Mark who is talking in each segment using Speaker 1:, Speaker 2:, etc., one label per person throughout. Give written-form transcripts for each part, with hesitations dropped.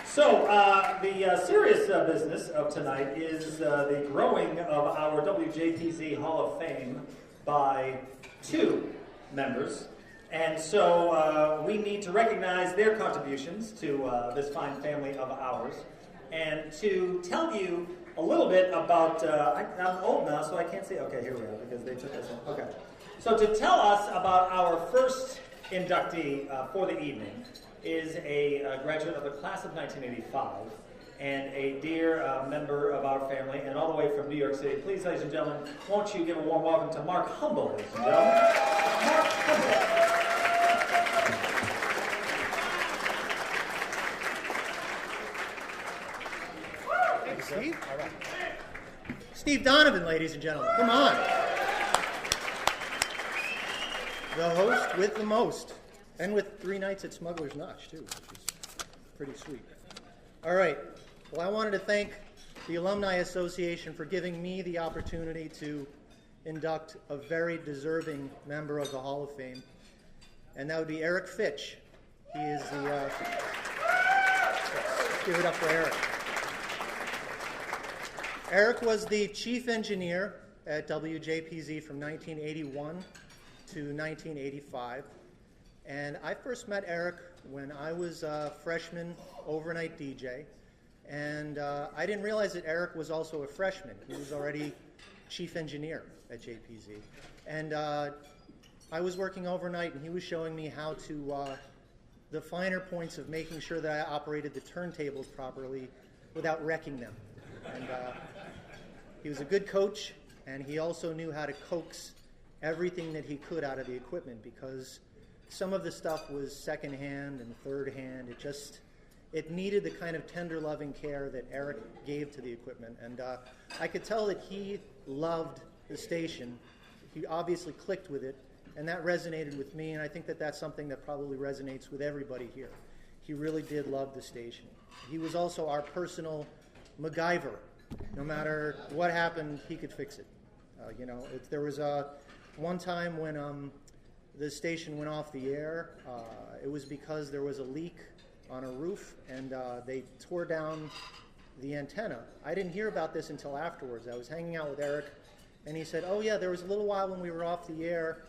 Speaker 1: So, the serious business of tonight is the growing of our WJPZ Hall of Fame by 2 members. And so we need to recognize their contributions to this fine family of ours. And to tell you a little bit about, I'm old now, so I can't say, okay, here we are, because they took us in. Okay. So to tell us about our first inductee for the evening is a graduate of the class of 1985 and a dear member of our family, and all the way from New York City. Please, ladies and gentlemen, won't you give a warm welcome to Mark Humble, ladies and gentlemen. Mark Humble.
Speaker 2: Steve? All right. Steve Donovan, ladies and gentlemen. Come on. The host with the most. And with 3 nights at Smuggler's Notch, too, which is pretty sweet. All right. Well, I wanted to thank the Alumni Association for giving me the opportunity to induct a very deserving member of the Hall of Fame. And that would be Eric Fitch. He is the... let's give it up for Eric. Eric was the chief engineer at WJPZ from 1981 to 1985. And I first met Eric when I was a freshman overnight DJ. And I didn't realize that Eric was also a freshman. He was already chief engineer at JPZ. And I was working overnight, and he was showing me how to, the finer points of making sure that I operated the turntables properly without wrecking them. And he was a good coach, and he also knew how to coax everything that he could out of the equipment, because some of the stuff was second-hand and third-hand. It needed the kind of tender, loving care that Eric gave to the equipment. And I could tell that he loved the station. He obviously clicked with it, and that resonated with me, and I think that that's something that probably resonates with everybody here. He really did love the station. He was also our personal MacGyver. No matter what happened, he could fix it. There was one time when the station went off the air. It was because there was a leak on a roof, and they tore down the antenna. I didn't hear about this until afterwards. I was hanging out with Eric, and he said, "Oh yeah, there was a little while when we were off the air."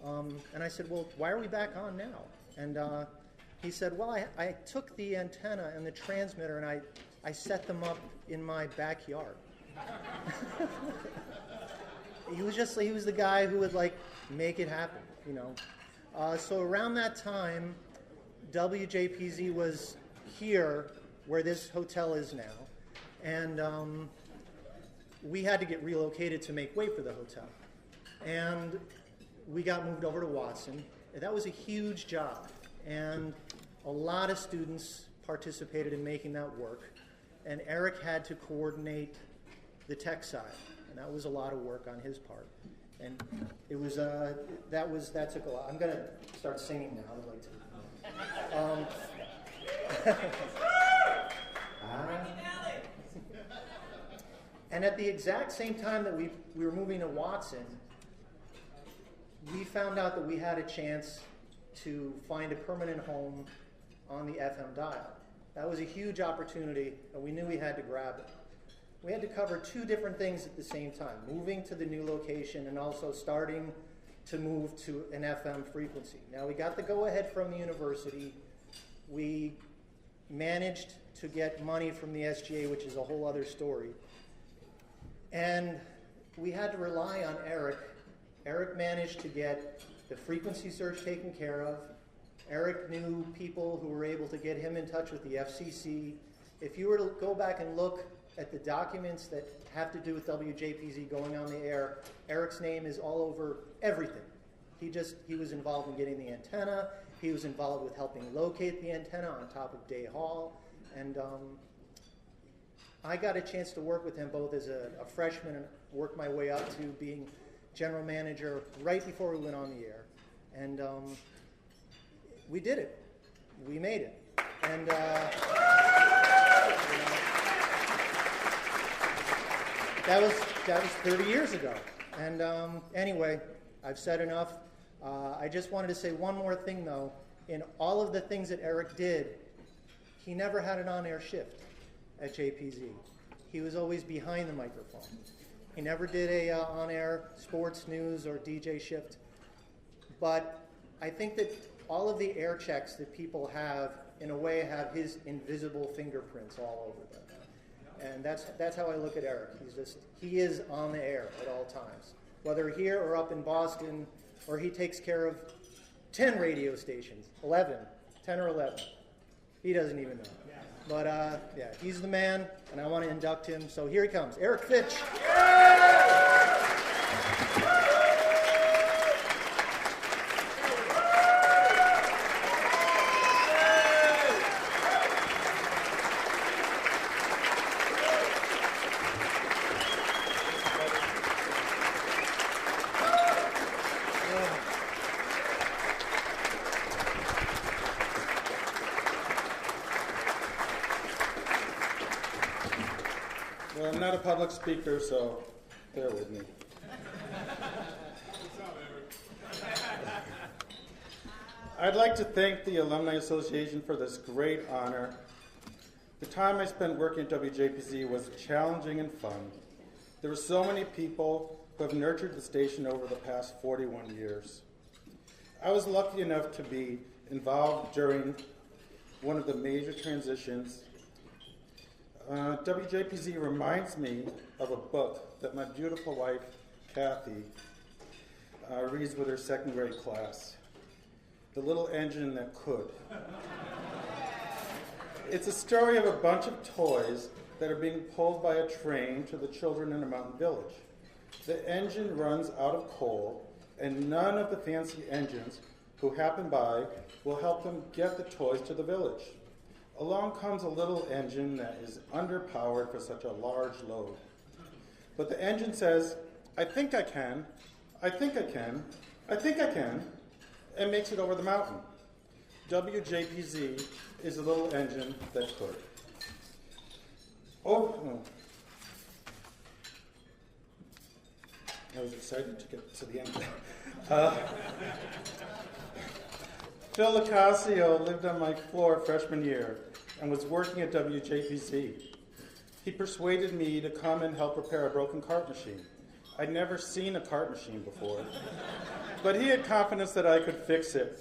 Speaker 2: And I said, "Well, why are we back on now?" And he said, "Well, I took the antenna and the transmitter, and I set them up in my backyard." He was the guy who would make it happen, So around that time, WJPZ was here where this hotel is now, and we had to get relocated to make way for the hotel. And we got moved over to Watson. And that was a huge job, and a lot of students participated in making that work. And Eric had to coordinate the tech side, and that was a lot of work on his part. And it was that took a lot. I'm going to start singing now. I'd like to. And at the exact same time that we were moving to Watson, we found out that we had a chance to find a permanent home on the FM dial. That was a huge opportunity, and we knew we had to grab it. We had to cover 2 different things at the same time, moving to the new location and also starting to move to an FM frequency. Now, we got the go-ahead from the university. We managed to get money from the SGA, which is a whole other story. And we had to rely on Eric. Eric managed to get the frequency search taken care of. Eric knew people who were able to get him in touch with the FCC. If you were to go back and look at the documents that have to do with WJPZ going on the air, Eric's name is all over everything. He was involved in getting the antenna. He was involved with helping locate the antenna on top of Day Hall. And I got a chance to work with him both as a freshman and work my way up to being general manager right before we went on the air. And we did it. We made it. And that was 30 years ago. And anyway, I've said enough. I just wanted to say one more thing, though. In all of the things that Eric did, he never had an on-air shift at JPZ. He was always behind the microphone. He never did a on-air sports news or DJ shift. But I think that all of the air checks that people have, in a way, have his invisible fingerprints all over them. And that's how I look at Eric. He is on the air at all times. Whether here or up in Boston, or he takes care of 10 radio stations, 11, 10 or 11. He doesn't even know. But yeah, he's the man, and I want to induct him. So here he comes, Eric Fitch.
Speaker 3: Well, I'm not a public speaker, so bear with me. I'd like to thank the Alumni Association for this great honor. The time I spent working at WJPZ was challenging and fun. There were so many people who have nurtured the station over the past 41 years. I was lucky enough to be involved during one of the major transitions. WJPZ reminds me of a book that my beautiful wife, Kathy, reads with her second grade class, The Little Engine That Could. It's a story of a bunch of toys that are being pulled by a train to the children in a mountain village. The engine runs out of coal, and none of the fancy engines who happen by will help them get the toys to the village. Along comes a little engine that is underpowered for such a large load. But the engine says, I think I can, I think I can, I think I can, and makes it over the mountain. WJPZ is a little engine that could. Oh, no. I was excited to get to the end. Phil Locascio lived on my floor freshman year and was working at WJPZ. He persuaded me to come and help repair a broken cart machine. I'd never seen a cart machine before, but he had confidence that I could fix it.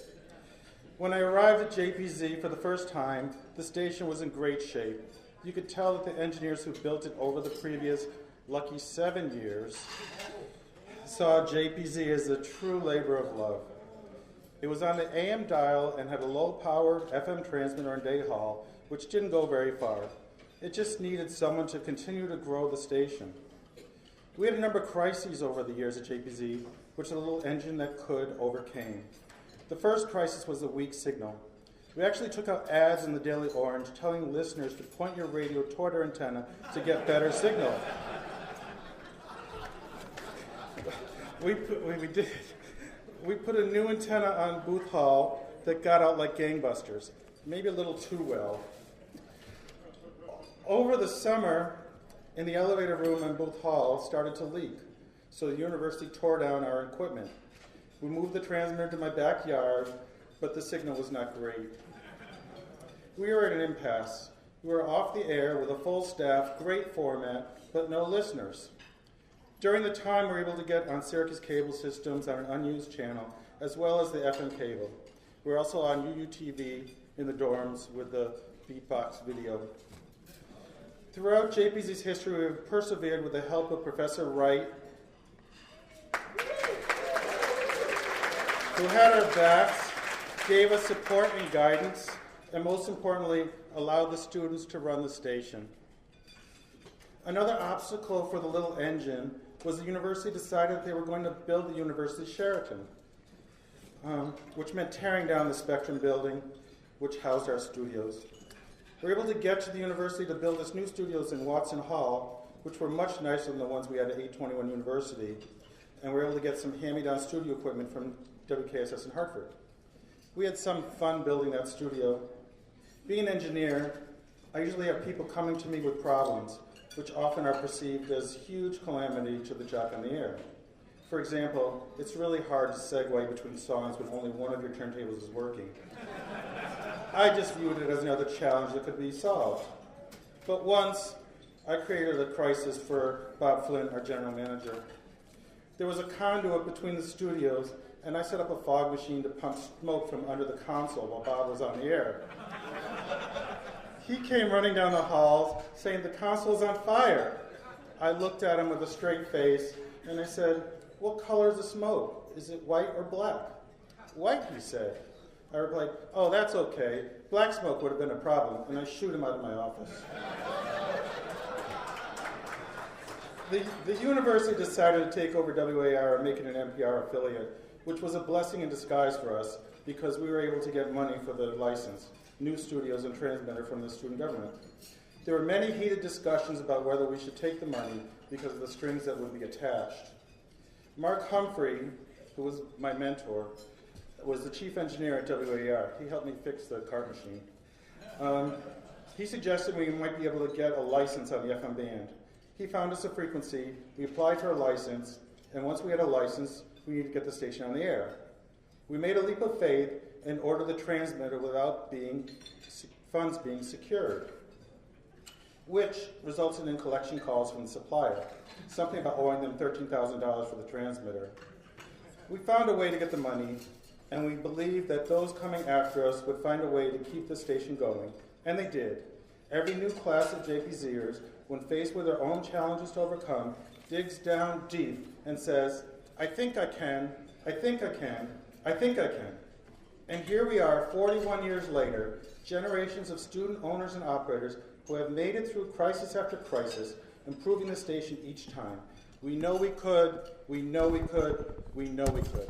Speaker 3: When I arrived at JPZ for the first time, the station was in great shape. You could tell that the engineers who built it over the previous lucky 7 years saw JPZ as a true labor of love. It was on the AM dial and had a low-power FM transmitter in Day Hall, which didn't go very far. It just needed someone to continue to grow the station. We had a number of crises over the years at JPZ, which the little engine that could overcame. The first crisis was the weak signal. We actually took out ads in the Daily Orange telling listeners to point your radio toward our antenna to get better signal. We did. We put a new antenna on Booth Hall that got out like gangbusters, maybe a little too well. Over the summer, in the elevator room in Booth Hall started to leak, so the university tore down our equipment. We moved the transmitter to my backyard, but the signal was not great. We were at an impasse. We were off the air with a full staff, great format, but no listeners. During the time, we were able to get on Syracuse cable systems on an unused channel, as well as the FM cable. We were also on UUTV in the dorms with the beatbox video. Throughout JPZ's history, we have persevered with the help of Professor Wright, who had our backs, gave us support and guidance, and most importantly, allowed the students to run the station. Another obstacle for the little engine was the university decided that they were going to build the University Sheraton, which meant tearing down the Spectrum building, which housed our studios. We were able to get to the university to build us new studios in Watson Hall, which were much nicer than the ones we had at 821 University, and we were able to get some hand-me-down studio equipment from WKSS in Hartford. We had some fun building that studio. Being an engineer, I usually have people coming to me with problems, which often are perceived as huge calamity to the jock on the air. For example, it's really hard to segue between songs when only one of your turntables is working. I just viewed it as another challenge that could be solved. But once, I created a crisis for Bob Flynn, our general manager. There was a conduit between the studios, and I set up a fog machine to pump smoke from under the console while Bob was on the air. He came running down the halls saying, "The console's on fire." I looked at him with a straight face, and I said, "What color is the smoke? Is it white or black?" "White," he said. I replied, "Oh, that's okay. Black smoke would have been a problem," and I shoot him out of my office. The university decided to take over WAR and make it an NPR affiliate, which was a blessing in disguise for us because we were able to get money for the license, new studios, and transmitter from the student government. There were many heated discussions about whether we should take the money because of the strings that would be attached. Mark Humphrey, who was my mentor, was the chief engineer at WAR. He helped me fix the cart machine. He suggested we might be able to get a license on the FM band. He found us a frequency, we applied for a license, and once we had a license, we needed to get the station on the air. We made a leap of faith and ordered the transmitter without funds being secured, which resulted in collection calls from the supplier, something about owing them $13,000 for the transmitter. We found a way to get the money, and we believed that those coming after us would find a way to keep the station going, and they did. Every new class of JPZers, when faced with their own challenges to overcome, digs down deep and says, "I think I can, I think I can, I think I can." And here we are, 41 years later, generations of student owners and operators who have made it through crisis after crisis, improving the station each time. We know we could, we know we could, we know we could.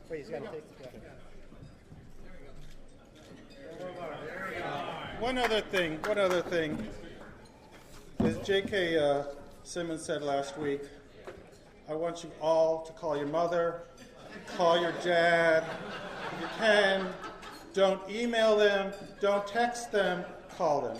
Speaker 2: Wait, he's got to take the
Speaker 3: One other thing. As J.K. Simmons said last week, I want you all to call your mother, call your dad, if you can. Don't email them, don't text them, call them.